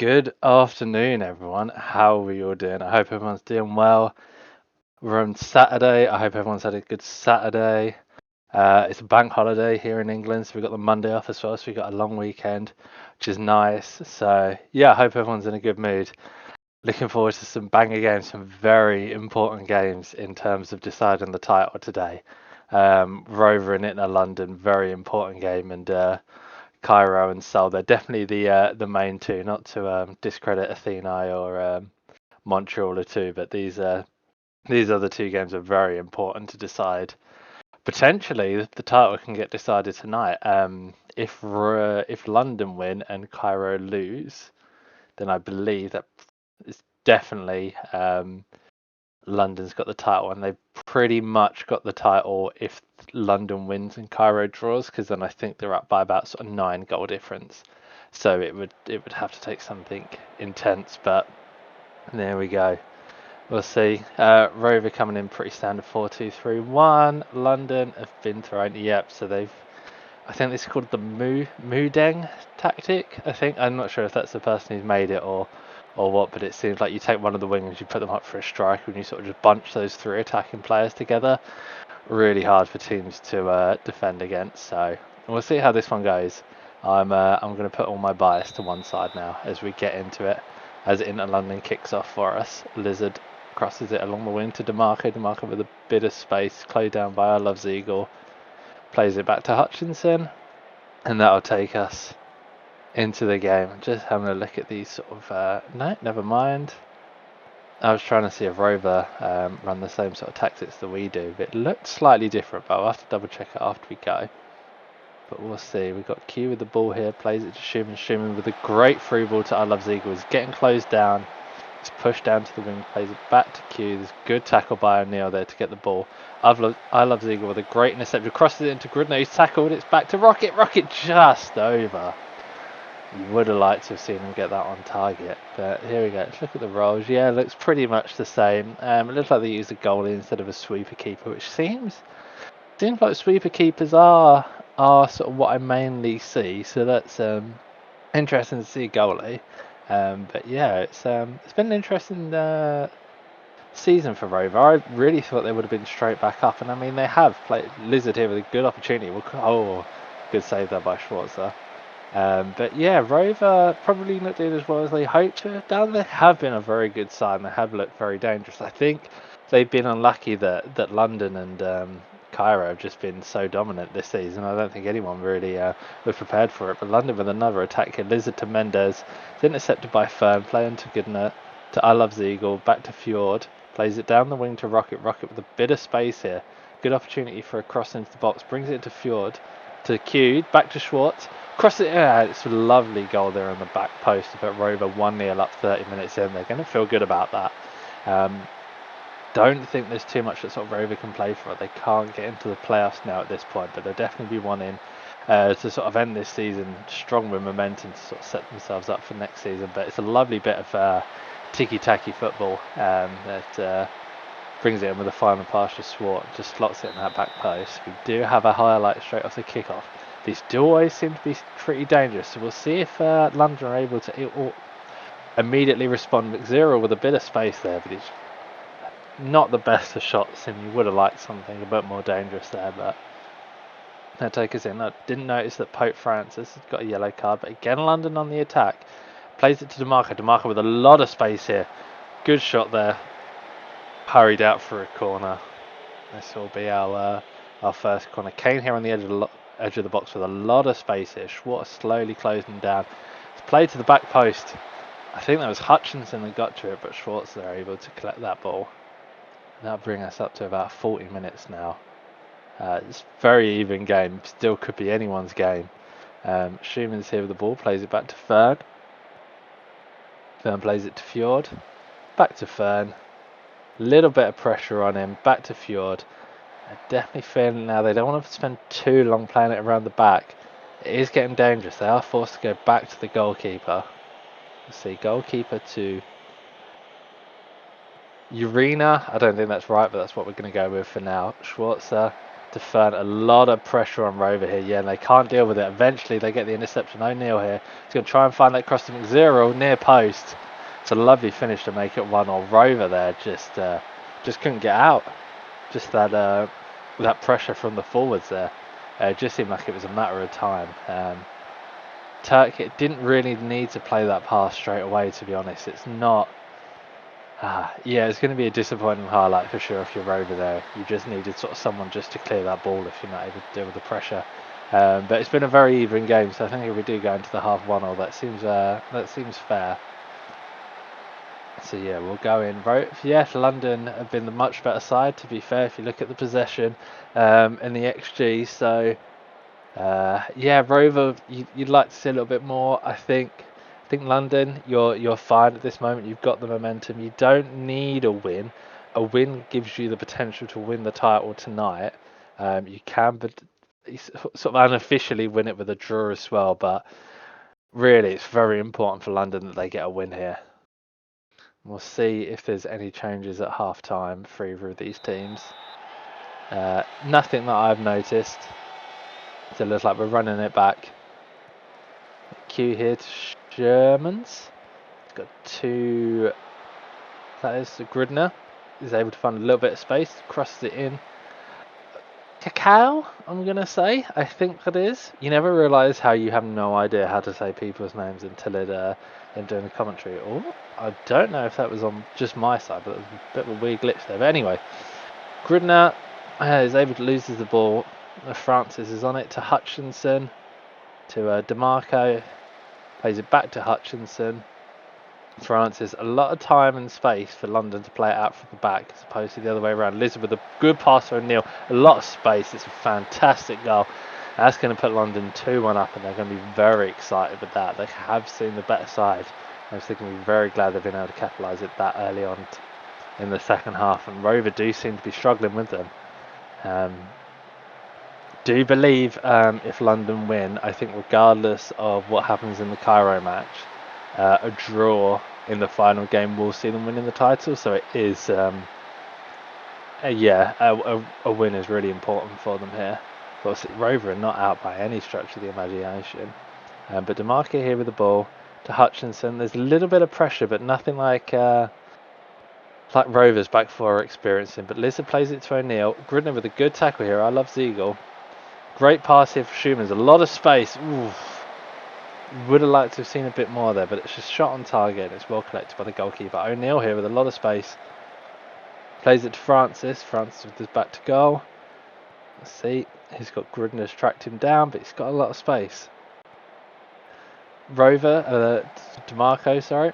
Good afternoon, everyone. How are we all doing? I hope everyone's doing well. We're on Saturday. I hope everyone's had a good Saturday. It's a bank holiday here in England, so we've got the Monday off as well, so we've got a long weekend, which is nice. So, yeah, I hope everyone's in a good mood. Looking forward to some banger games, some very important games in terms of deciding the title today. Rover and Inter London, very important game, and Cairo and Seoul, they're definitely the main two. Not to discredit Athena or Montreal or two, but these other two games are very important to decide. Potentially, the title can get decided tonight. If London win and Cairo lose, then I believe that it's definitely London's got the title, and they've pretty much got the title if London wins and Cairo draws, because then I think they're up by about sort of 9 goal difference. So it would have to take something intense, but there we go. We'll see. Rover coming in pretty standard 4-2-3-1. London have been thrown. Yep. So I think this is called the Mudeng tactic. I think I'm not sure if that's the person who's made it or what, but it seems like you take one of the wingers, you put them up for a strike, and you sort of just bunch those three attacking players together. Really hard for teams to defend against. So we'll see how this one goes. I'm going to put all my bias to one side now as we get into it. As Inter London kicks off for us, Lizard crosses it along the wing to DeMarco. DeMarco with a bit of space, closed down by I Love Ziegel. Plays it back to Hutchinson, and that'll take us into the game. Just having a look at these sort of no, never mind. I was trying to see if Rover run the same sort of tactics that we do, but it looked slightly different, but I'll have to double check it after we go. But we'll see. We've got Q with the ball here, plays it to Schumann. Schumann with a great through ball to I Love Ziegel. He's getting closed down. He's pushed down to the wing, plays it back to Q. There's a good tackle by O'Neill there to get the ball. I Love Ziegel with a great interception. Crosses it into Grudno. He's tackled. It's back to Rocket. Rocket just over. You would have liked to have seen him get that on target. But here we go. Let's look at the roles. Yeah, it looks pretty much the same. It looks like they used a goalie instead of a sweeper keeper, which seems like sweeper keepers are sort of what I mainly see. So that's interesting to see a goalie. But yeah, it's been an interesting season for Rover. I really thought they would have been straight back up, and I mean they have played Lizard here with a good opportunity. Oh, good save there by Schwarzer. But yeah, Rover probably not doing as well as they hoped to have done. They have been a very good side, and they have looked very dangerous. I think they've been unlucky that London and Cairo have just been so dominant this season. I don't think anyone really was prepared for it. But London with another attack here. Lizard to Mendes. It's intercepted by Fern. Playing to Goodner. To I Love Ziegel. Back to Fjord. Plays it down the wing to Rocket. Rocket with a bit of space here. Good opportunity for a cross into the box. Brings it to Fjord. To Q. Back to Schwartz. Cross it. Yeah, it's a lovely goal there on the back post to put Rover 1-0 up 30 minutes in. They're going to feel good about that. Don't think there's too much that sort of Rover can play for. They can't get into the playoffs now at this point, but they'll definitely be wanting to sort of end this season strong with momentum to sort of set themselves up for next season. But it's a lovely bit of ticky-tacky football that brings it in with a final pass to Swart, just slots it in that back post. We do have a highlight straight off the kickoff. These do always seem to be pretty dangerous, so we'll see if London are able to immediately respond. McZero with a bit of space there, but he's not the best of shots, and you would have liked something a bit more dangerous there, but they'll take us in. I didn't notice that Pope Francis has got a yellow card, but again London on the attack. Plays it to DeMarco. DeMarco with a lot of space here. Good shot there. Hurried out for a corner. This will be our first corner. Kane here on the edge of the box with a lot of space here. Schwartz slowly closing down. It's played to the back post. I think that was Hutchinson that got to it, but Schwartz are able to collect that ball. That'll bring us up to about 40 minutes now. It's a very even game. Still could be anyone's game. Schumann's here with the ball. Plays it back to Fern. Fern plays it to Fjord. Back to Fern. Little bit of pressure on him. Back to Fjord. I'm definitely feeling now they don't want to spend too long playing it around the back. It is getting dangerous. They are forced to go back to the goalkeeper. Let's see, goalkeeper to Urena. I don't think that's right, but that's what we're going to go with for now. Schwarzer to Fern. A lot of pressure on Rover here. Yeah, and they can't deal with it. Eventually, they get the interception. O'Neill here. He's going to try and find that cross to McZero near post. It's a lovely finish to make it 1-0. Rover there just couldn't get out. Just that pressure from the forwards there. It just seemed like it was a matter of time. Turk didn't really need to play that pass straight away, to be honest. It's not. Yeah, it's going to be a disappointing highlight for sure if you're Rover there. You just needed sort of someone just to clear that ball if you're not able to deal with the pressure. But it's been a very even game, so I think if we do go into the half 1-0, that seems fair. So yeah, we'll go in. Yes, London have been the much better side, to be fair, if you look at the possession and the XG. So yeah, Rover, you'd like to see a little bit more. I think London, you're fine at this moment. You've got the momentum. You don't need a win. A win gives you the potential to win the title tonight. You can, but sort of unofficially win it with a draw as well. But really, it's very important for London that they get a win here. We'll see if there's any changes at half time for either of these teams. Nothing that I've noticed. So it looks like we're running it back. Q here to Shermans. He's got two. That is Grudner. He's able to find a little bit of space. Crosses it in. Cacao, I'm going to say. I think that is. You never realise how you have no idea how to say people's names until in doing the commentary. Or I don't know if that was on just my side, but it was a bit of a weird glitch there. But anyway, Grudner is able to lose the ball. Francis is on it to Hutchinson. To DeMarco. Plays it back to Hutchinson. Francis, a lot of time and space for London to play it out from the back as opposed to the other way around. Elizabeth with a good pass for O'Neill, a lot of space. It's a fantastic goal. That's going to put London 2-1 up, and they're going to be very excited with that. They have seen the better side. I was thinking we're very glad they've been able to capitalise it that early on in the second half, and Rover do seem to be struggling with them. Do believe if London win, I think regardless of what happens in the Cairo match, a draw in the final game will see them winning the title. So it is, a win is really important for them here. Of course, Rover are not out by any stretch of the imagination. But DeMarco here with the ball to Hutchinson. There's a little bit of pressure, but nothing like Rover's back four are experiencing. But Lizard plays it to O'Neill. Grudner with a good tackle here. I love Ziegel. Great pass here for Schumann's. A lot of space. Oof. Would have liked to have seen a bit more there, but it's just shot on target and it's well collected by the goalkeeper. O'Neill here with a lot of space. Plays it to Francis. Francis with his back to goal. Let's see. He's got Grudner's tracked him down, but he's got a lot of space. Rover, DeMarco, sorry.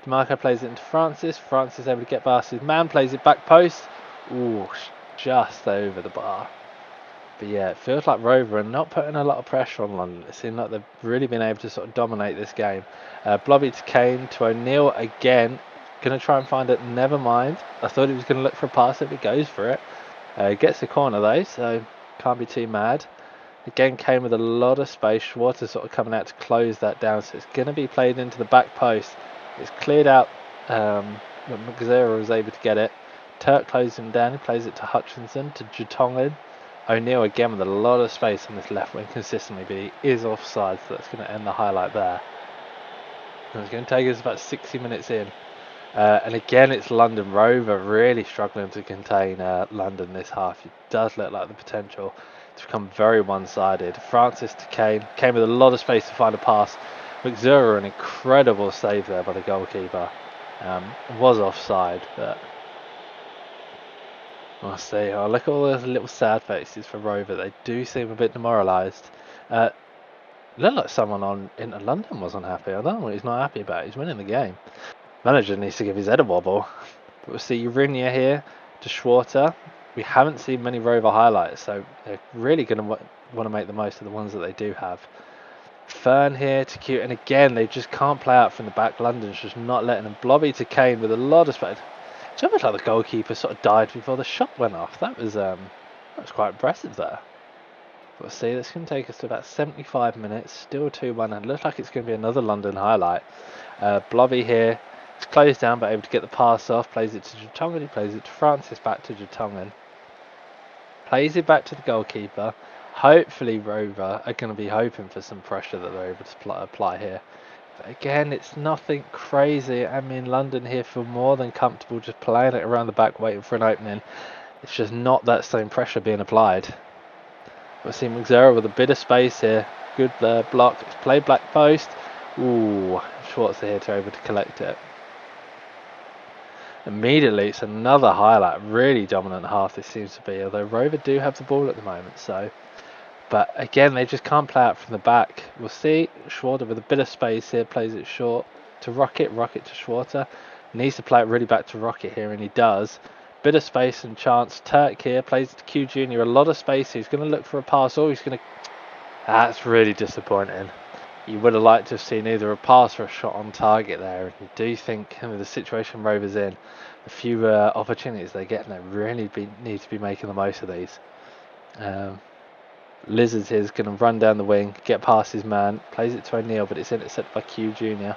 DeMarco plays it into Francis. Francis able to get past his man. Plays it back post. Ooh, just over the bar. But yeah, it feels like Rover are not putting a lot of pressure on London. It seems like they've really been able to sort of dominate this game. Blobby to Kane, to O'Neill again. Going to try and find it. Never mind. I thought he was going to look for a pass if he goes for it. Gets the corner though, so can't be too mad. Again, Kane with a lot of space. Schwarzer sort of coming out to close that down. So it's going to be played into the back post. It's cleared out. But McZero was able to get it. Turk closes him down. He plays it to Hutchinson, to Jutongan. O'Neill again with a lot of space on this left wing consistently, but he is offside, so that's going to end the highlight there. And it's going to take us about 60 minutes in. And again, it's London. Rover really struggling to contain London this half. It does look like the potential to become very one-sided. Francis to Kane. Kane with a lot of space to find a pass. McZero, an incredible save there by the goalkeeper. Was offside, but we'll see. Oh, look at all those little sad faces for Rover. They do seem a bit demoralised. Looked like someone in London wasn't happy. I don't know what he's not happy about. He's winning the game. Manager needs to give his head a wobble. But we'll see Urinia here to Schwarzer. We haven't seen many Rover highlights, so they're really going to want to make the most of the ones that they do have. Fern here to Q, and again, they just can't play out from the back. London's just not letting them. Blobby to Kane with a lot of space. It's almost like the goalkeeper sort of died before the shot went off. That was quite impressive there. We'll see, this can take us to about 75 minutes, still 2-1, and looks like it's going to be another London highlight. Blobby here, it's closed down but able to get the pass off, plays it to Jutongan, he plays it to Francis, back to Jutongan. plays it back to the goalkeeper. Hopefully Rover are going to be hoping for some pressure that they're able to apply here. But again, it's nothing crazy. I mean, London here feel more than comfortable just playing it around the back, waiting for an opening. It's just not that same pressure being applied. We're seeing Mxera with a bit of space here. Good block. It's played black post. Ooh, Schwarzer here to able to collect it. Immediately, it's another highlight. Really dominant half this seems to be, although Rover do have the ball at the moment, so. But again, they just can't play out from the back. We'll see. Schwarzer with a bit of space here, plays it short to Rocket. Rocket to Schwarzer. Needs to play it really back to Rocket here, and he does. Bit of space and chance. Turk here plays it to Q Jr. A lot of space. He's going to look for a pass, or he's going to. That's really disappointing. You would have liked to have seen either a pass or a shot on target there. And you do think, with the situation Rover's in, the few opportunities they get, they really need to be making the most of these. Lizards here is going to run down the wing, get past his man, plays it to O'Neill, but it's intercepted by Q Jr.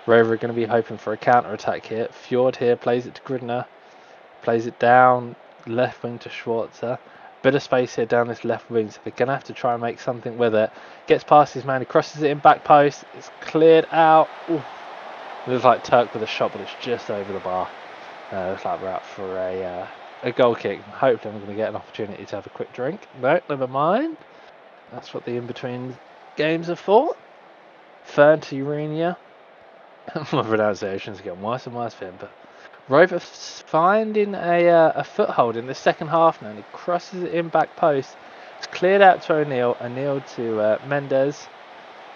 Rover are going to be hoping for a counter attack here. Fjord here plays it to Gridner, plays it down left wing to Schwarzer. Bit of space here down this left wing, so they're going to have to try and make something with it. Gets past his man, he crosses it in back post. It's cleared out. Ooh. It looks like Turk with a shot, but it's just over the bar. Looks like we're out for a goal kick. Hopefully I'm going to get an opportunity to have a quick drink. No, never mind. That's what the in-between games are for. Fern to Urania. My pronunciation's getting worse and worse for him, but Rover finding a foothold in the second half now, and he crosses it in back post. It's cleared out to O'Neill. O'Neill to Mendes.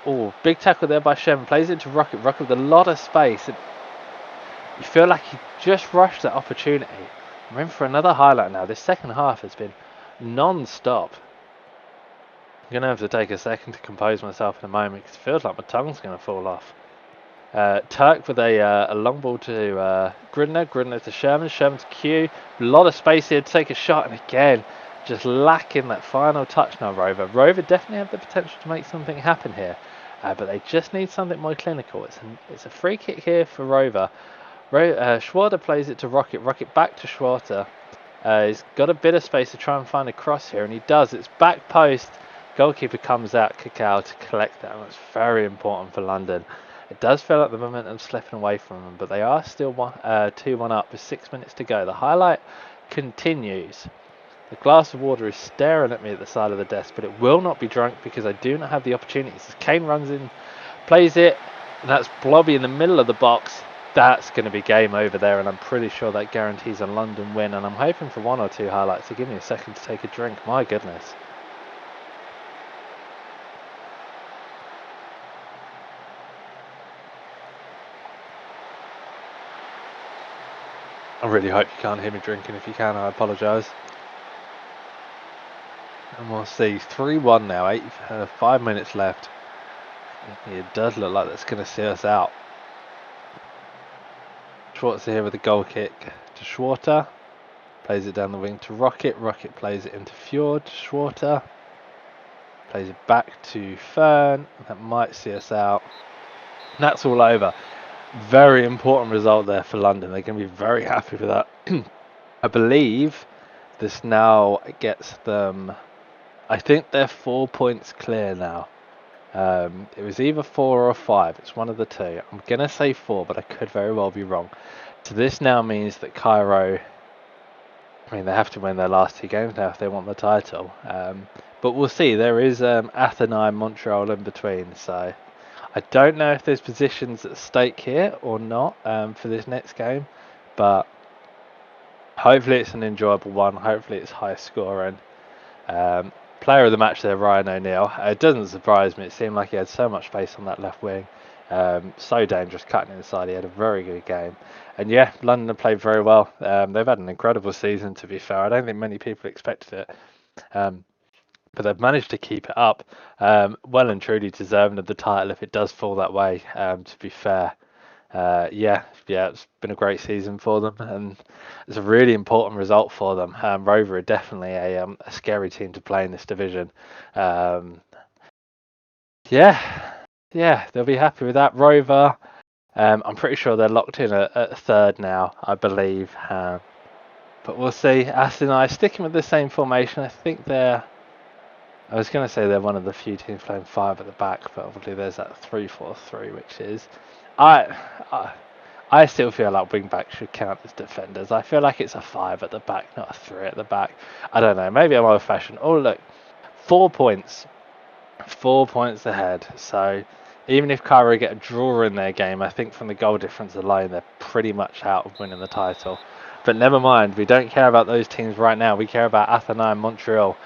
Oh, big tackle there by Shem. Plays it to Rocket. Rocket with a lot of space. You feel like he just rushed that opportunity. I'm in for another highlight now. This second half has been non-stop. I'm going to have to take a second to compose myself in a moment because it feels like my tongue's going to fall off. Turk with a long ball to Gridner. Gridner to Sherman. Sherman to Q. A lot of space here to take a shot, and again, just lacking that final touch now, Rover. Rover definitely have the potential to make something happen here, but they just need something more clinical. It's a free kick here for Rover. Schwarzer plays it to Rocket. Rocket back to Schwarzer. He's got a bit of space to try and find a cross here, and he does. It's back post. Goalkeeper comes out, Cacao to collect that, and that's very important for London. It does feel like the momentum's slipping away from them, but they are still 2-1 up with 6 minutes to go. The highlight continues. The glass of water is staring at me at the side of the desk, but it will not be drunk because I do not have the opportunities. As Kane runs in, plays it, and that's Blobby in the middle of the box. That's going to be game over there, and I'm pretty sure that guarantees a London win, and I'm hoping for one or two highlights, so give me a second to take a drink. My goodness. I really hope you can't hear me drinking. If you can, I apologise. And we'll see. 3-1 now, 5 minutes left. It does look like that's going to see us out. Schwarzer here with a goal kick to Schwarzer. Plays it down the wing to Rocket. Rocket plays it into Fjord. Schwarzer plays it back to Fern. That might see us out. And that's all over. Very important result there for London. They're going to be very happy with that. I believe this now gets them. I think they're 4 points clear now. It was either 4 or 5. It's one of the two. I'm going to say 4, but I could very well be wrong. So this now means that Cairo, I mean, they have to win their last 2 games now if they want the title. But we'll see. There is Athena and Montreal in between. So I don't know if there's positions at stake here or not for this next game. But hopefully it's an enjoyable one. Hopefully it's high scoring. Player of the match there, Ryan O'Neill. It doesn't surprise me. It seemed like he had so much space on that left wing. So dangerous cutting inside. He had a very good game. And yeah, London played very well. They've had an incredible season, to be fair. I don't think many people expected it. But they've managed to keep it up. Well and truly deserving of the title if it does fall that way, to be fair. Yeah, it's been a great season for them, and it's a really important result for them. Rover are definitely a scary team to play in this division. Yeah, they'll be happy with that. Rover, I'm pretty sure they're locked in at third now, I believe. But we'll see. Aston I sticking with the same formation. I think they're... I was going to say they're one of the few teams playing 5 at the back, but obviously there's that 3-4-3, which is... I still feel like wing-backs should count as defenders. I feel like it's a 5 at the back, not a 3 at the back. I don't know. Maybe I'm old-fashioned. Oh, look. 4 points. 4 points ahead. So even if Cairo get a draw in their game, I think from the goal difference alone, they're pretty much out of winning the title. But never mind. We don't care about those teams right now. We care about Athena and Montreal.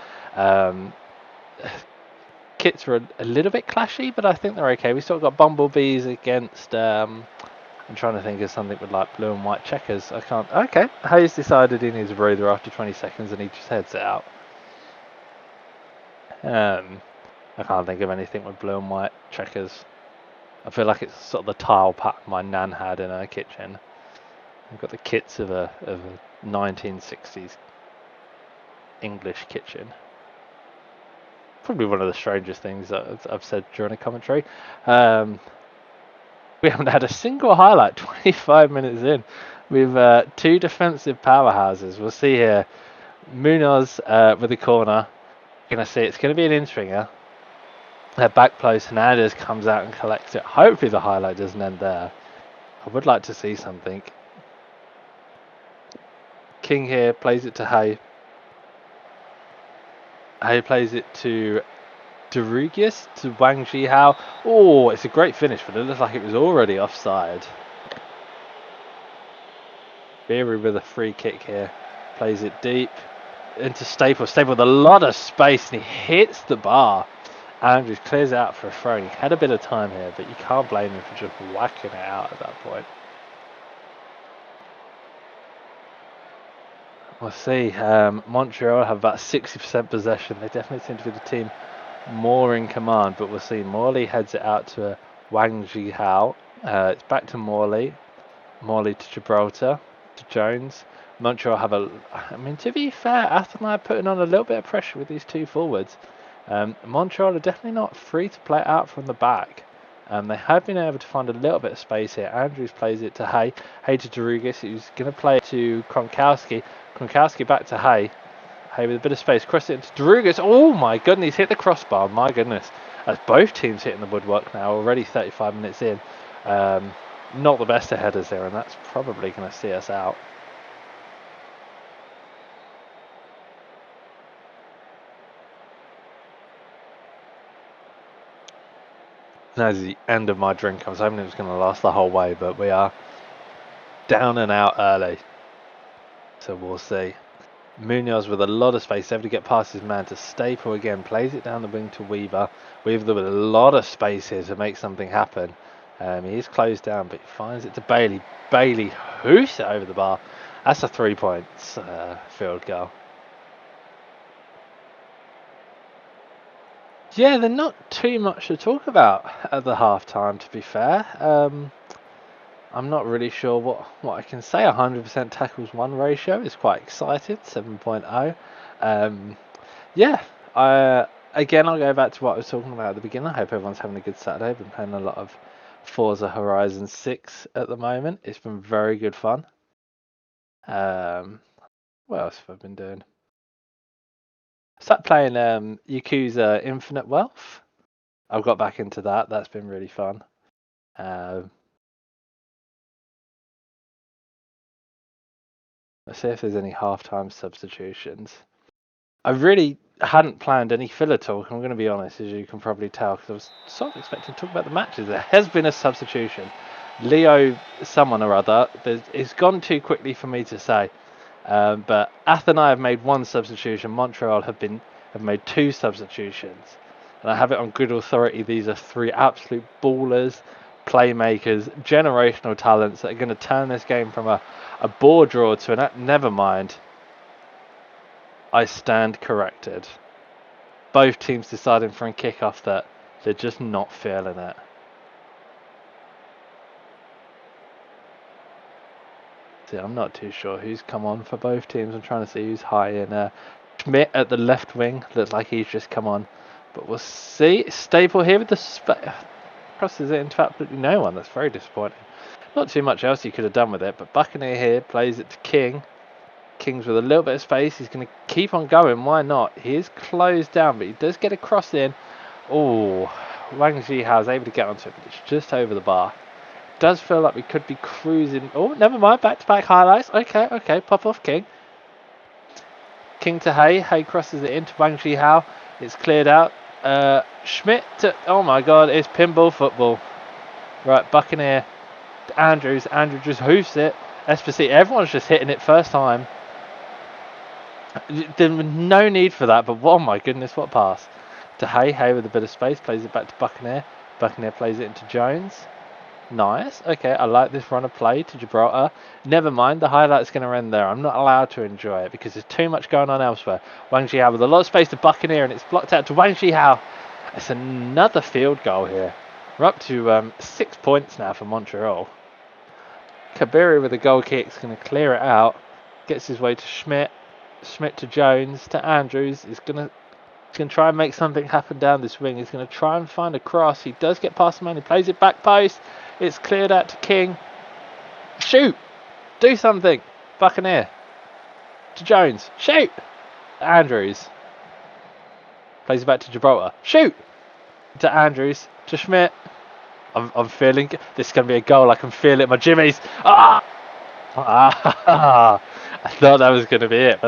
Kits are a little bit clashy, but I think they're okay. We still got Bumblebees against... I'm trying to think of something with like blue and white checkers. I can't... Okay. Hayes decided he needs a breather after 20 seconds and he just heads it out. I can't think of anything with blue and white checkers. I feel like it's sort of the tile pattern my nan had in her kitchen. I've got the kits of a 1960s English kitchen. Probably one of the strangest things that I've said during a commentary. We haven't had a single highlight 25 minutes in. We've 2 defensive powerhouses. We'll see here. Munoz with the corner. You're going to see it's going to be an in-swinger. Back post, Hernandez comes out and collects it. Hopefully the highlight doesn't end there. I would like to see something. King here plays it to Hay. Hay plays it to Derugius, to Wang Jihao. Oh, it's a great finish, but it looks like it was already offside. Beery with a free kick here. Plays it deep into Staple. Staple with a lot of space, and he hits the bar. Andrews clears it out for a throw. He had a bit of time here, but you can't blame him for just whacking it out at that point. We'll see. Montreal have about 60% possession. They definitely seem to be the team more in command, but we'll see. Morley heads it out to Wang Jihao. It's back to Morley. Morley to Gibraltar, to Jones. Montreal have I mean, to be fair, Athena are putting on a little bit of pressure with these 2 forwards. Montreal are definitely not free to play out from the back. They have been able to find a little bit of space here. Andrews plays it to Hay. Hay to Derugas, who's going to play it to Kronkowski. Kronkowski back to Hay. Hay with a bit of space. Cross it into Derugas. Oh my goodness, hit the crossbar. My goodness. As both teams hitting the woodwork now, already 35 minutes in. Not the best of headers there, and that's probably going to see us out. That's the end of my drink. I was hoping it was going to last the whole way, but we are down and out early. So we'll see. Munoz with a lot of space, able to get past his man to Staple again. Plays it down the wing to Weaver. Weaver with a lot of space here to make something happen. He is closed down, but he finds it to Bailey. Bailey hoops it over the bar. That's a 3 points field goal. Yeah, they're not too much to talk about at the half-time, to be fair. I'm not really sure what I can say. 100% tackles won ratio is quite excited, 7.0. Yeah, again, I'll go back to what I was talking about at the beginning. I hope everyone's having a good Saturday. I've been playing a lot of Forza Horizon 6 at the moment. It's been very good fun. What else have I been doing? I started playing Yakuza Infinite Wealth. I've got back into that. That's been really fun. Let's see if there's any halftime substitutions. I really hadn't planned any filler talk, I'm going to be honest, as you can probably tell, because I was sort of expecting to talk about the matches. There has been a substitution. Leo, someone or other, it's gone too quickly for me to say. But Ath and I have made 1 substitution. Montreal have made 2 substitutions. And I have it on good authority. These are 3 absolute ballers, playmakers, generational talents that are going to turn this game from a bore draw to never mind. I stand corrected. Both teams deciding for a kickoff that they're just not feeling it. See, I'm not too sure who's come on for both teams. I'm trying to see who's high in. Schmidt at the left wing looks like he's just come on, but we'll see. Staple here with the crosses it into absolutely no one. That's very disappointing. Not too much else he could have done with it, but Buccaneer here plays it to King. King's with a little bit of space. He's going to keep on going. Why not? He is closed down, but he does get a cross in. Oh, Wang Jihao is able to get onto it, but it's just over the bar. Does feel like we could be cruising. Oh, never mind. Back-to-back highlights. Okay. Pop off, King. King to Hay. Hay crosses it into Wang Jihao. It's cleared out. Schmidt to... Oh, my God. It's pinball football. Right, Buccaneer. Andrews. Andrew just hoofs it. Esposito. Everyone's just hitting it first time. There was no need for that, but oh my goodness, what pass. To Hay. Hay with a bit of space. Plays it back to Buccaneer. Buccaneer plays it into Jones. Nice. Okay, I like this run of play to Gibraltar. Never mind, the highlight's going to end there. I'm not allowed to enjoy it because there's too much going on elsewhere. Wang Jihao with a lot of space to Buccaneer, and it's blocked out to Wang Jihao. It's another field goal here. We're up to 6 points now for Montreal. Kabiri with a goal kick is going to clear it out. Gets his way to Schmidt. Schmidt to Jones to Andrews. He's going to try and make something happen down this wing. He's going to try and find a cross. He does get past the man. He plays it back post. It's cleared out to King. Shoot! Do something! Buccaneer. To Jones. Shoot! Andrews. Plays it back to Gibraltar. Shoot! To Andrews. To Schmidt. I'm feeling... This is going to be a goal. I can feel it in my jimmies. Ah! I thought that was going to be it. But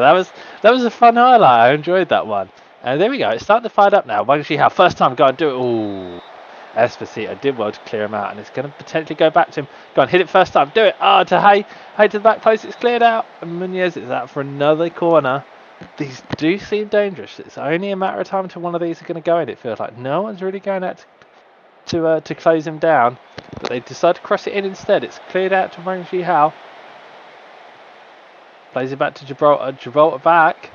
that was a fun highlight. I enjoyed that one. And there we go. It's starting to fight up now. Wang Jihao, first time, go and do it. Ooh. Esposito did well to clear him out, and it's going to potentially go back to him. Go on, hit it first time. Do it. To Hay. Hay to the back post. It's cleared out. And Munoz is out for another corner. These do seem dangerous. It's only a matter of time until one of these are going to go in. It feels like no one's really going out to close him down, but they decide to cross it in instead. It's cleared out to Wang Jihao. Plays it back to Gibraltar. Gibraltar back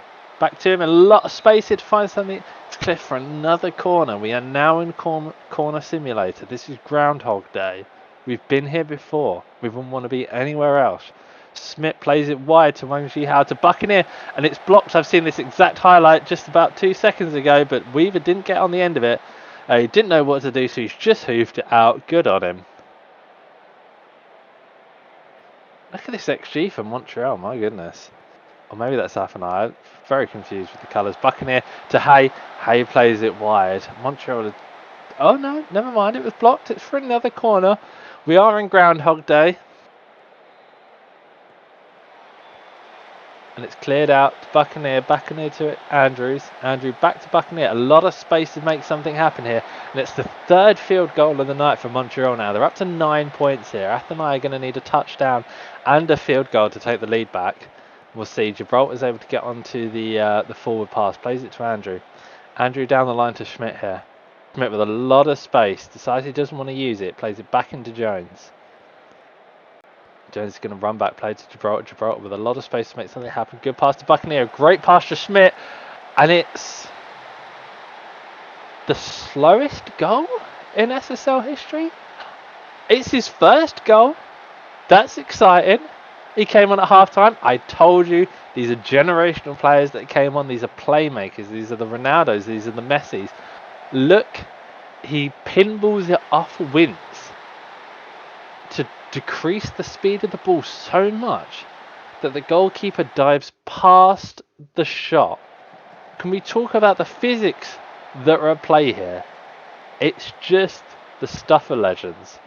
to him. A lot of space here to find something. It's clear for another corner. We are now in corner simulator. This is Groundhog Day. We've been here before. We wouldn't want to be anywhere else. Smith plays it wide to Wang Jihao to Buccaneer, and it's blocked. I've seen this exact highlight just about 2 seconds ago, but Weaver didn't get on the end of it. He didn't know what to do, so he's just hoofed it out. Good on him. Look at this XG for Montreal, my goodness. Or maybe that's Afanai. Very confused with the colours. Buccaneer to Hay. Hay plays it wide. Montreal. Oh no, never mind. It was blocked. It's for another corner. We are in Groundhog Day. And it's cleared out to Buccaneer. Buccaneer to Andrews. Andrew back to Buccaneer. A lot of space to make something happen here. And it's the third field goal of the night for Montreal now. They're up to 9 points here. Afanai are going to need a touchdown and a field goal to take the lead back. We'll see. Gibraltar's able to get onto the forward pass. Plays it to Andrew. Andrew down the line to Schmidt here. Schmidt with a lot of space. Decides he doesn't want to use it. Plays it back into Jones. Jones is going to run back, play to Gibraltar. Gibraltar with a lot of space to make something happen. Good pass to Buccaneer. Great pass to Schmidt. And it's the slowest goal in SSL history. It's his first goal. That's exciting. He came on at halftime. I told you, these are generational players that came on. These are playmakers. These are the Ronaldos. These are the Messis. Look, he pinballs it off wins to decrease the speed of the ball so much that the goalkeeper dives past the shot. Can we talk about the physics that are at play here? It's just the stuff of legends.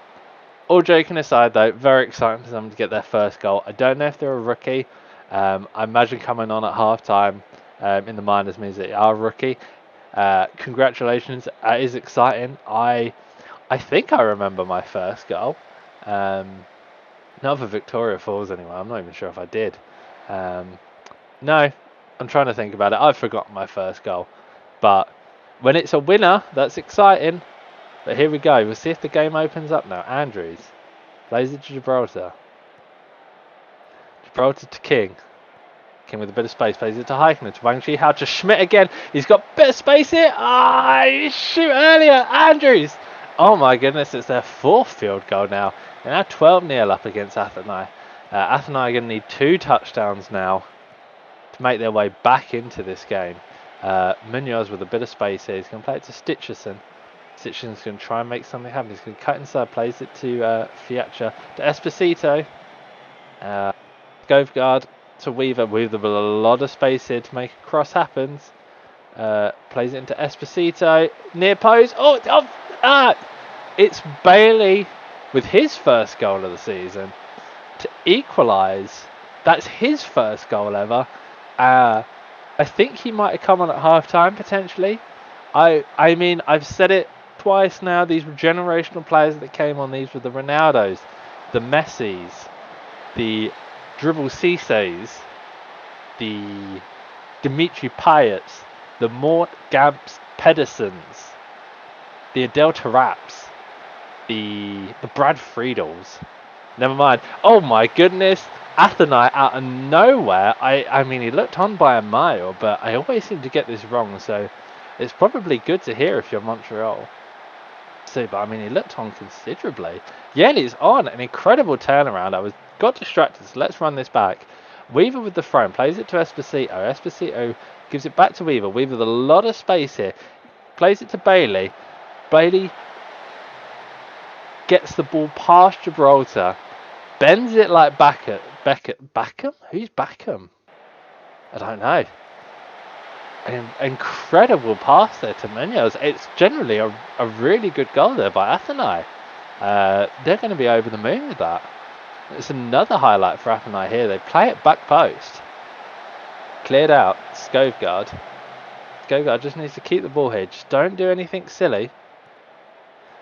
All joking aside though, very exciting for them to get their first goal. I don't know if they're a rookie. I imagine coming on at half time in the minors means that they are a rookie. Congratulations, it is exciting. I think I remember my first goal. Not for Victoria Falls anyway. I'm not even sure if I did. No, I'm trying to think about it. I've forgotten my first goal. But when it's a winner, that's exciting. But here we go. We'll see if the game opens up now. Andrews plays it to Gibraltar. Gibraltar to King. King with a bit of space. Plays it to Heichner. To Wang Jihao. To Schmidt again. He's got a bit of space here. He shoot earlier. Andrews. Oh my goodness. It's their fourth field goal now. They're now 12-0 up against Afanai. Afanai are going to need 2 touchdowns now to make their way back into this game. Munoz with a bit of space here. He's going to play it to Stitcherson. Stitcherson's going to try and make something happen. He's going to cut inside, plays it to Fiatcha, to Esposito. Goveguard to Weaver. Weaver with a lot of space here to make a cross happens. Plays it into Esposito. Near post. It's Bailey with his first goal of the season to equalise. That's his first goal ever. I think he might have come on at half-time, potentially. I mean, I've said it twice now. These were generational players that came on. These were the Ronaldos, the Messis, the Dribble Cisse's, the Dimitri Payets, the Mort Gamps Pedersens, the Adel Taraps, the Brad Friedels. Never mind. Oh my goodness. Athenai out of nowhere. I mean, he looked on by a mile, but I always seem to get this wrong, so it's probably good to hear if you're Montreal. But I mean, he looked on considerably. Yeah, he's on. An incredible turnaround. Got distracted, so let's run this back. Weaver with the throw, plays it to Esposito. Esposito gives it back to Weaver. Weaver with a lot of space here. Plays it to Bailey. Bailey gets the ball past Gibraltar. Bends it like Beckham? Who's Beckham? I don't know. An incredible pass there to Munoz. It's generally a really good goal there by Athenai. They're going to be over the moon with that. It's another highlight for Athenai here. They play it back post. Cleared out. Skovgaard. Skovgaard just needs to keep the ball here. Just don't do anything silly.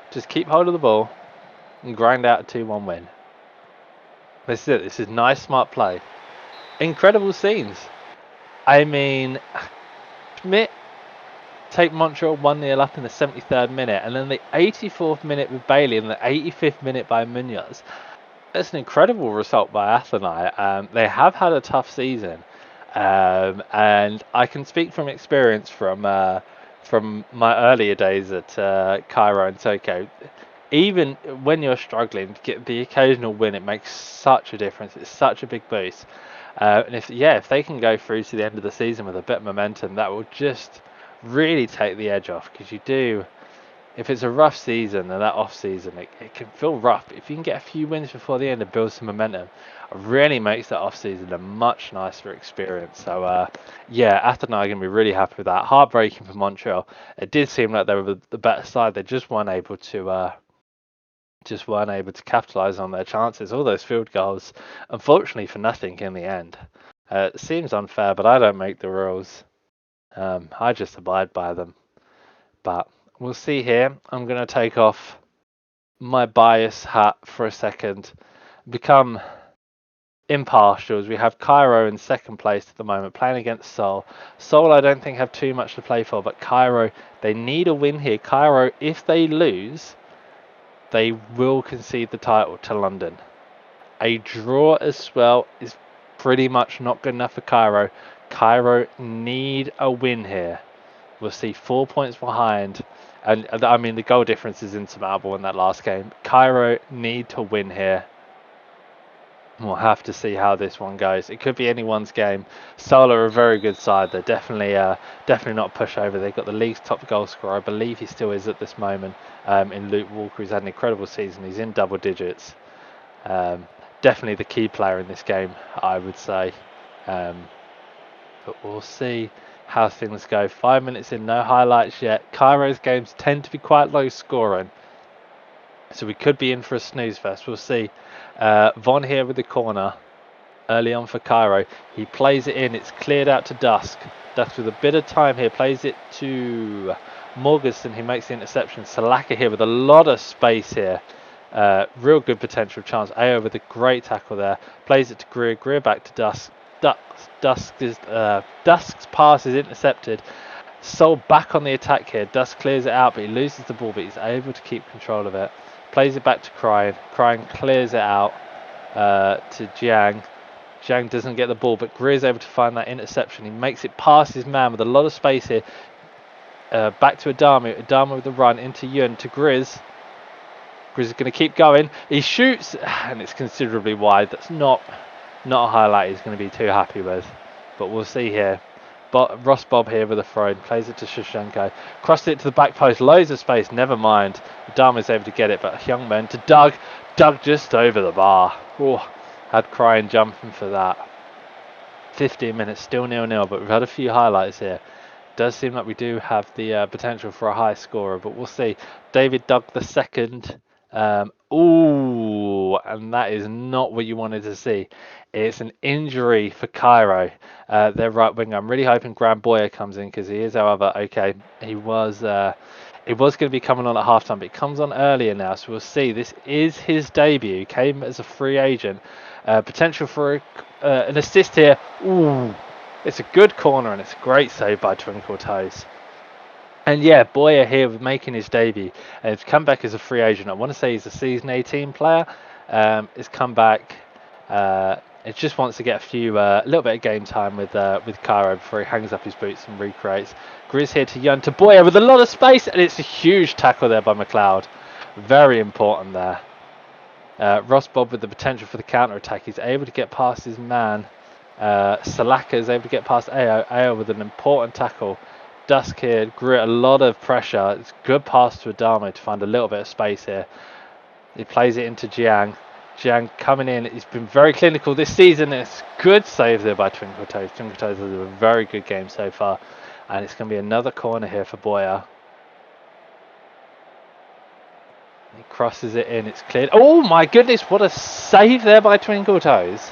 Just keep hold of the ball and grind out a 2-1 win. This is it. This is nice, smart play. Incredible scenes. I mean, Schmidt take Montreal 1-0 up in the 73rd minute, and then the 84th minute with Bailey and the 85th minute by Munoz. That's an incredible result by Athenai. They have had a tough season, and I can speak from experience from my earlier days at Cairo and Tokyo. Even when you're struggling to get the occasional win, it makes such a difference. It's such a big boost. And if they can go through to the end of the season with a bit of momentum, that will just really take the edge off. Because if it's a rough season and that off season, it can feel rough. But if you can get a few wins before the end and build some momentum, it really makes that off season a much nicer experience. So Athenai are going to be really happy with that. Heartbreaking for Montreal. It did seem like they were the better side. They just weren't able to capitalise on their chances. All those field goals, unfortunately, for nothing in the end. It seems unfair, but I don't make the rules. I just abide by them. But we'll see here. I'm going to take off my bias hat for a second. Become impartial, as we have Cairo in second place at the moment, playing against Seoul. Seoul, I don't think have too much to play for, but Cairo, they need a win here. Cairo, if they lose, they will concede the title to London. A draw as well is pretty much not good enough for Cairo. Cairo need a win here. We'll see 4 points behind. And I mean, the goal difference is insurmountable in that last game. Cairo need to win here. We'll have to see how this one goes. It could be anyone's game. Seoul are a very good side. They're definitely not a pushover. They've got the league's top goal scorer. I believe he still is at this moment. In Luke Walker, who's had an incredible season. He's in double digits. Definitely the key player in this game, I would say. But we'll see how things go. 5 minutes in, no highlights yet. Cairo's games tend to be quite low scoring, so we could be in for a snooze fest. We'll see. Von here with the corner early on for Cairo. He plays it in. It's cleared out to Dusk. Dusk with a bit of time here. Plays it to Morgensen. He makes the interception. Salaka here with a lot of space here. Real good potential chance. Ayo with a great tackle there. Plays it to Greer. Greer back to Dusk. Dusk's pass is intercepted. Seoul back on the attack here. Dusk clears it out, but he loses the ball, but he's able to keep control of it. Plays it back to Cryan. Cryan clears it out to Jiang. Jiang doesn't get the ball, but Greer's able to find that interception. He makes it past his man with a lot of space here. Back to Adama. Adama with the run into Yun to Grizz. Grizz is going to keep going. He shoots, and it's considerably wide. That's not a highlight he's going to be too happy with. But we'll see here. But Ross Bob here with a throw in. Plays it to Shevchenko. Crossed it to the back post. Loads of space. Never mind. Adama's able to get it, but young men to Doug. Doug just over the bar. Oh, had Cryan jumping for that. 15 minutes, still 0-0, but we've had a few highlights here. Does seem like we do have the potential for a high scorer, but we'll see. David Dugg the second. Ooh, and that is not what you wanted to see. It's an injury for Cairo, their right winger. I'm really hoping Graham Boyer comes in because he is, however, okay. He was going to be coming on at halftime, but he comes on earlier now, so we'll see. This is his debut. Came as a free agent. Potential for an assist here. Ooh. It's a good corner and it's a great save by Twinkle Toes. And yeah, Boyer here making his debut. And he's come back as a free agent. I want to say he's a season 18 player. He's come back. It just wants to get a little bit of game time with Cairo before he hangs up his boots and recreates. Grizz here to Yun to Boyer with a lot of space, and it's a huge tackle there by McLeod. Very important there. Ross Bob with the potential for the counter attack. He's able to get past his man. Salaka is able to get past Ao. Ao with an important tackle. Dusk here grew a lot of pressure. It's a good pass to Adamo to find a little bit of space here. He plays it into Jiang. Jiang coming in. He's been very clinical this season. It's a good save there by Twinkle Toes. Twinkle Toes has a very good game so far. And it's going to be another corner here for Boyer. He crosses it in. It's cleared. Oh my goodness, what a save there by Twinkle Toes.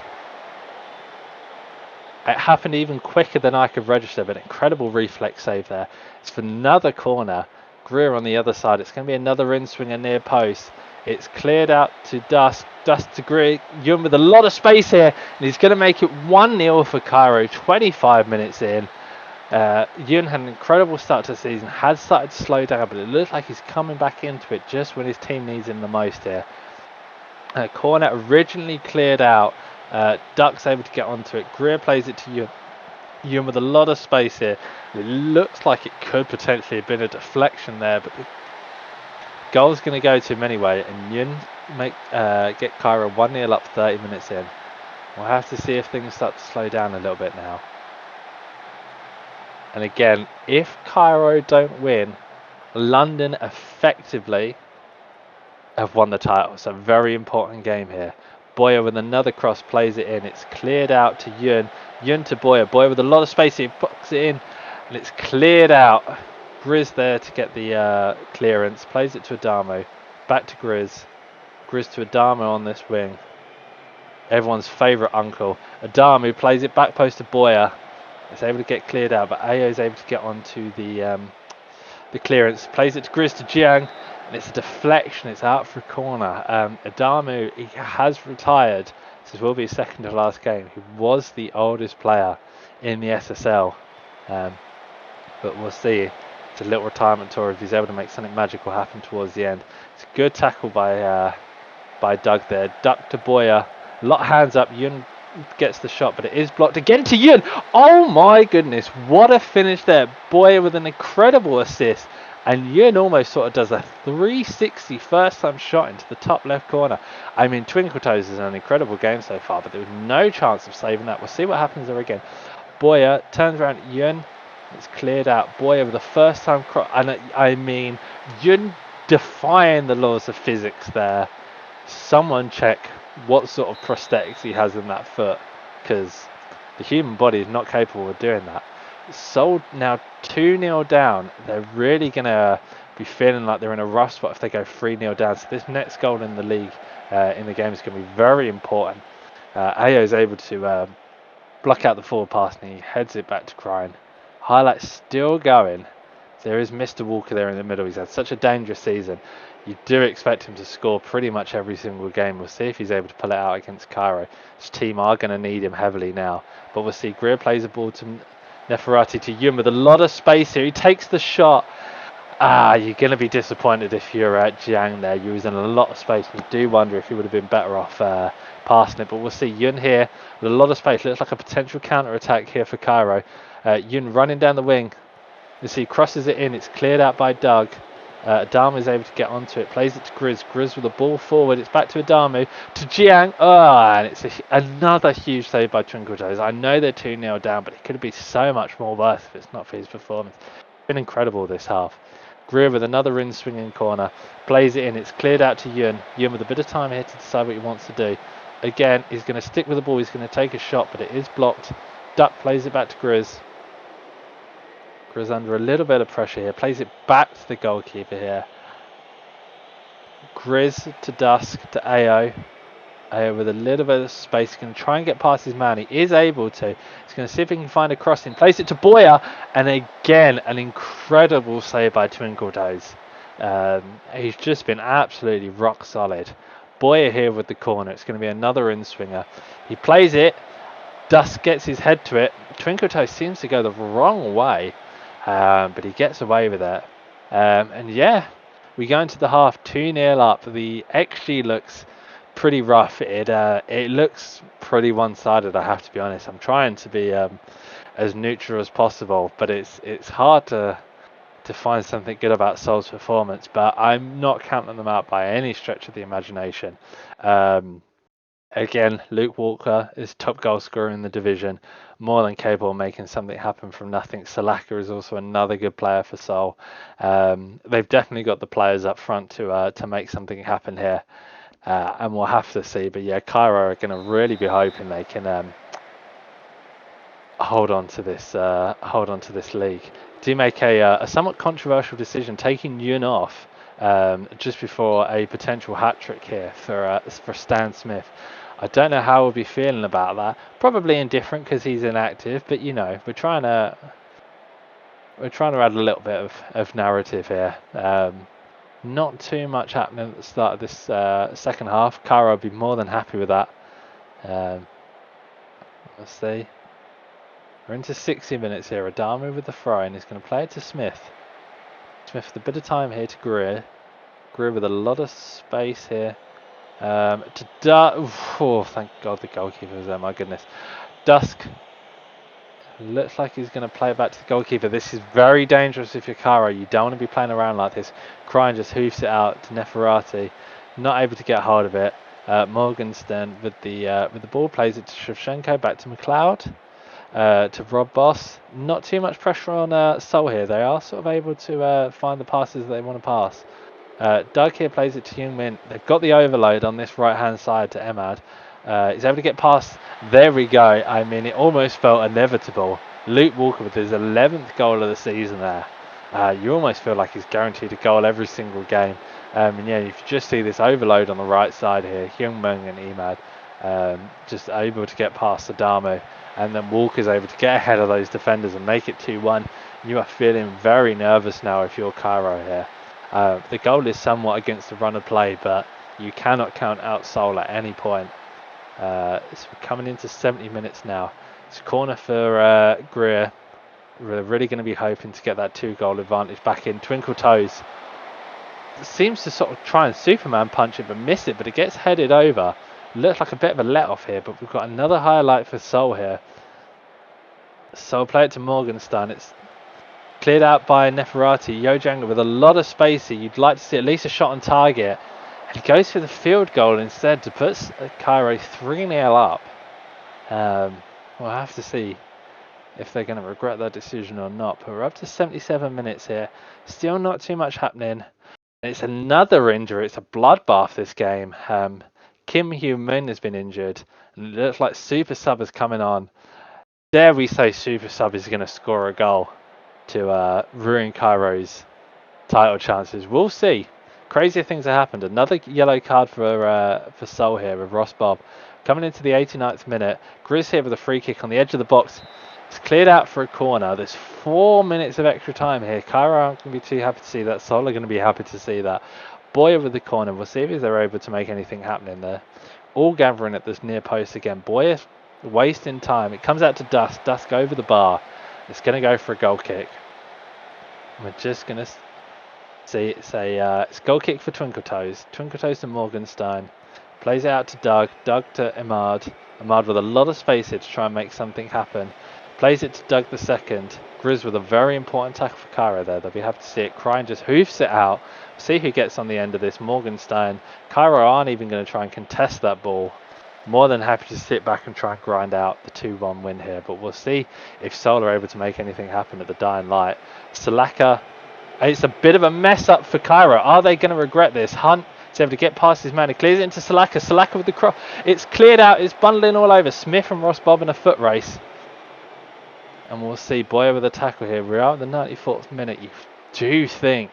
It happened even quicker than I could register, but incredible reflex save there. It's for another corner. Greer on the other side. It's going to be another in-swinger near post. It's cleared out to Dusk. Dusk to Greer. Yun with a lot of space here. And he's going to make it 1-0 for Cairo. 25 minutes in. Yun had an incredible start to the season. Has started to slow down, but it looks like he's coming back into it just when his team needs him the most here. Corner originally cleared out. Duck's able to get onto it. Greer plays it to Yun. Yun with a lot of space here. It looks like it could potentially have been a deflection there, but the goal's going to go to him anyway. And Yun get Cairo 1-0 up 30 minutes in. We'll have to see if things start to slow down a little bit now. And again, if Cairo don't win, London effectively have won the title. So very important game here. Boyer with another cross plays it in. It's cleared out to Yun. Yun to Boyer. Boyer with a lot of space. He puts it in and it's cleared out. Grizz there to get the clearance. Plays it to Adamo. Back to Grizz. Grizz to Adamo on this wing. Everyone's favourite uncle. Adamo plays it back post to Boyer. It's able to get cleared out, but Ao is able to get onto the clearance. Plays it to Grizz to Jiang. And it's a deflection. It's out for a corner. Adamo, he has retired. This will be his second to last game. He was the oldest player in the SSL. But we'll see. It's a little retirement tour if he's able to make something magical happen towards the end. It's a good tackle by Doug there. Duck to Boyer. A lot of hands up. Yun gets the shot, but it is blocked again to Yun. Oh my goodness. What a finish there. Boyer with an incredible assist. And Yun almost sort of does a 360 first time shot into the top left corner. I mean, Twinkle Toes is an incredible game so far, but there was no chance of saving that. We'll see what happens there again. Boyer turns around at Yun. It's cleared out. Boyer with the first time cross. And I mean, Yun defying the laws of physics there. Someone check what sort of prosthetics he has in that foot, because the human body is not capable of doing that. So now 2-0 down. They're really going to be feeling like they're in a rough spot if they go 3-0 down. So this next goal in the league, in the game, is going to be very important. Ao is able to block out the forward pass and he heads it back to Crine. Highlights still going. There is Mr. Walker there in the middle. He's had such a dangerous season. You do expect him to score pretty much every single game. We'll see if he's able to pull it out against Cairo. This team are going to need him heavily now. But we'll see. Greer plays a ball to Neferati to Yun with a lot of space here. He takes the shot. You're going to be disappointed if you're at Jiang there. You're using a lot of space. You do wonder if you would have been better off passing it. But we'll see. Yun here with a lot of space. Looks like a potential counter-attack here for Cairo. Yun running down the wing. You see, crosses it in. It's cleared out by Doug. Adamo is able to get onto it. Plays it to Grizz. Grizz with the ball forward. It's back to Adamo. To Jiang. And it's another huge save by Twinkle Toes. I know they're 2-0 down, but it could be so much more worse if it's not for his performance. It's been incredible this half. Greer with another in-swinging corner. Plays it in. It's cleared out to Yun. Yun with a bit of time here to decide what he wants to do. Again, he's going to stick with the ball. He's going to take a shot, but it is blocked Duck plays it back to Grizz. Grizz under a little bit of pressure here. Plays it back to the goalkeeper here. Grizz to Dusk to AO. AO with a little bit of space. He's going to try and get past his man. He is able to. He's going to see if he can find a crossing. Plays it to Boyer. And again, an incredible save by Twinkle Toes. He's just been absolutely rock solid. Boyer here with the corner. It's going to be another in-swinger. He plays it. Dusk gets his head to it. Twinkle Toes seems to go the wrong way. But he gets away with it. And yeah, we go into the half 2-0 up. The XG looks pretty rough. It looks pretty one-sided, I have to be honest. I'm trying to be as neutral as possible, but it's hard to find something good about Seoul's performance, but I'm not counting them out by any stretch of the imagination. Again, Luke Walker is top goal scorer in the division, more than capable of making something happen from nothing. Salaka is also another good player for Seoul. They've definitely got the players up front to make something happen here, and we'll have to see. But yeah, Cairo are going to really be hoping they can hold on to this league. Do make a somewhat controversial decision, taking Yun off just before a potential hat trick here for Stan Smith. I don't know how we'll be feeling about that. Probably indifferent because he's inactive, but you know, we're trying to add a little bit of narrative here. Not too much happening at the start of this second half. Cairo will be more than happy with that. Let's see. We're into 60 minutes here. Adama with the throw, and he's going to play it to Smith. Smith with a bit of time here to Greer. Greer with a lot of space here. Oh, thank God the goalkeeper was there, my goodness. Dusk looks like he's going to play it back to the goalkeeper. This is very dangerous if you're Cairo. You don't want to be playing around like this. Cryan just hoofs it out to Neferati. Not able to get hold of it. Morgenstern with the ball plays it to Shevchenko, back to McLeod. To Rob Boss. Not too much pressure on Seoul here. They are sort of able to find the passes they want to pass. Doug here plays it to Youngmin. They've got the overload on this right hand side to Emad. He's able to get past. There we go. I mean, it almost felt inevitable. Luke Walker with his 11th goal of the season there. You almost feel like he's guaranteed a goal every single game. And yeah, if you just see this overload on the right side here, Youngmin and Emad just able to get past Adamo. And then Walker's able to get ahead of those defenders and make it 2-1. You are feeling very nervous now if you're Cairo here. The goal is somewhat against the run of play, but you cannot count out Seoul at any point. So we're coming into 70 minutes now. It's a corner for Greer. We're really going to be hoping to get that 2-goal advantage back in. Twinkle Toes seems to sort of try and Superman punch it but miss it, but it gets headed over. Looks like a bit of a let off here, but we've got another highlight for Seoul here. Seoul play it to Morgenstern. It's cleared out by Neferati. Yojanga with a lot of space here. You'd like to see at least a shot on target. And he goes for the field goal instead to put Cairo 3-0 up. We'll have to see if they're going to regret that decision or not. But we're up to 77 minutes here. Still not too much happening. It's another injury. It's a bloodbath, this game. Kim Hyo-min has been injured, and it looks like Super Sub is coming on. Dare we say Super Sub is going to score a goal to ruin Cairo's title chances? We'll see. Crazier things have happened. Another yellow card for Seoul here with Ross Bob. Coming into the 89th minute, Grizz here with a free kick on the edge of the box. It's cleared out for a corner. There's 4 minutes of extra time here. Cairo aren't going to be too happy to see that. Seoul are going to be happy to see that. Boyer with the corner. We'll see if they're able to make anything happen in there. All gathering at this near post again. Boyer wasting time. It comes out to Dusk. Dusk over the bar. It's going to go for a goal kick. We're just going to see it's a goal kick for Twinkle Toes. Twinkle Toes to Morgenstern. Plays it out to Doug. Doug to Emad. Emad with a lot of space here to try and make something happen. Plays it to Doug the second. Grizz with a very important tackle for Cairo there. They'll be happy to see it. Cryan just hoofs it out. See who gets on the end of this. Morgenstern. Cairo aren't even going to try and contest that ball. More than happy to sit back and try and grind out the 2-1 win here. But we'll see if Seoul are able to make anything happen at the dying light. Salaka. It's a bit of a mess up for Cairo. Are they going to regret this? Hunt is able to get past his man. He clears it into Salaka. Salaka with the cross. It's cleared out. It's bundling all over. Smith and Ross Bob in a foot race. and we'll see Boyer with a tackle here. We're out at the 94th minute. You do think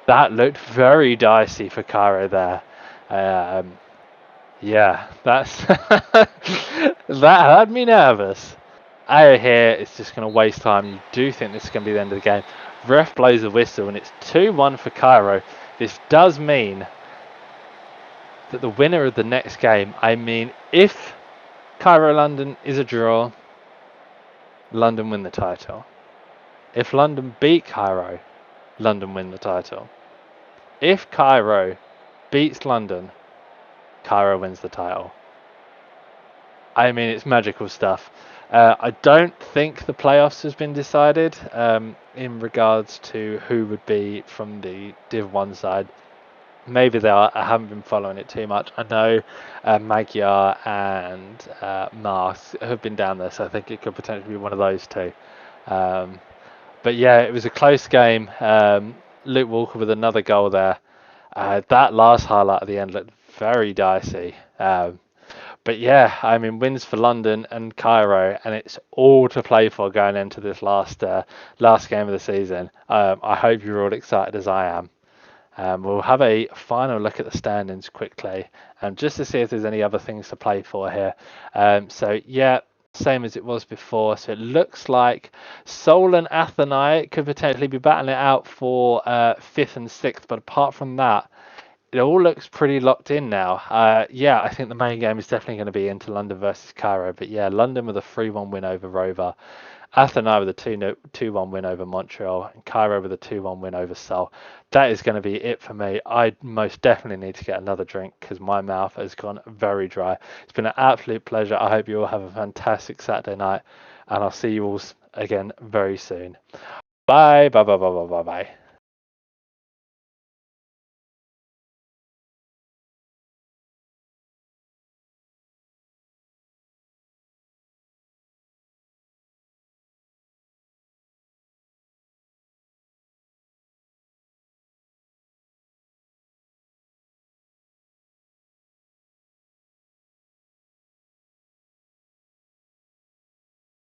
that looked very dicey for Cairo there. Yeah, that's that had me nervous. Out here, it's just going to waste time. You do think this is going to be the end of the game. Ref blows the whistle, and it's 2-1 for Cairo. This does mean that the winner of the next game, I mean, if Cairo London is a draw, London win the title. If London beat Cairo, London win the title. If Cairo beats London, Cairo wins the title. I mean, it's magical stuff. I don't think the playoffs has been decided in regards to who would be from the Div 1 side. Maybe they are. I haven't been following it too much. I know Magyar and Mars have been down there, so I think it could potentially be one of those two. But yeah, it was a close game. Luke Walker with another goal there. That last highlight at the end looked very dicey. But yeah, I mean, wins for London and Cairo, and it's all to play for going into this last game of the season. I hope you're all excited as I am. We'll have a final look at the standings quickly, just to see if there's any other things to play for here. So yeah, same as it was before. So it looks like Seoul and Athenai could potentially be battling it out for 5th and 6th, but apart from that, it all looks pretty locked in now. Yeah, I think the main game is definitely going to be Inter London versus Cairo. But yeah, London with a 3-1 win over Rover. Athenai with a 2-1 win over Montreal. And Cairo with a 2-1 win over Seoul. That is going to be it for me. I most definitely need to get another drink because my mouth has gone very dry. It's been an absolute pleasure. I hope you all have a fantastic Saturday night. And I'll see you all again very soon. Bye, bye, bye, bye, bye, bye, bye.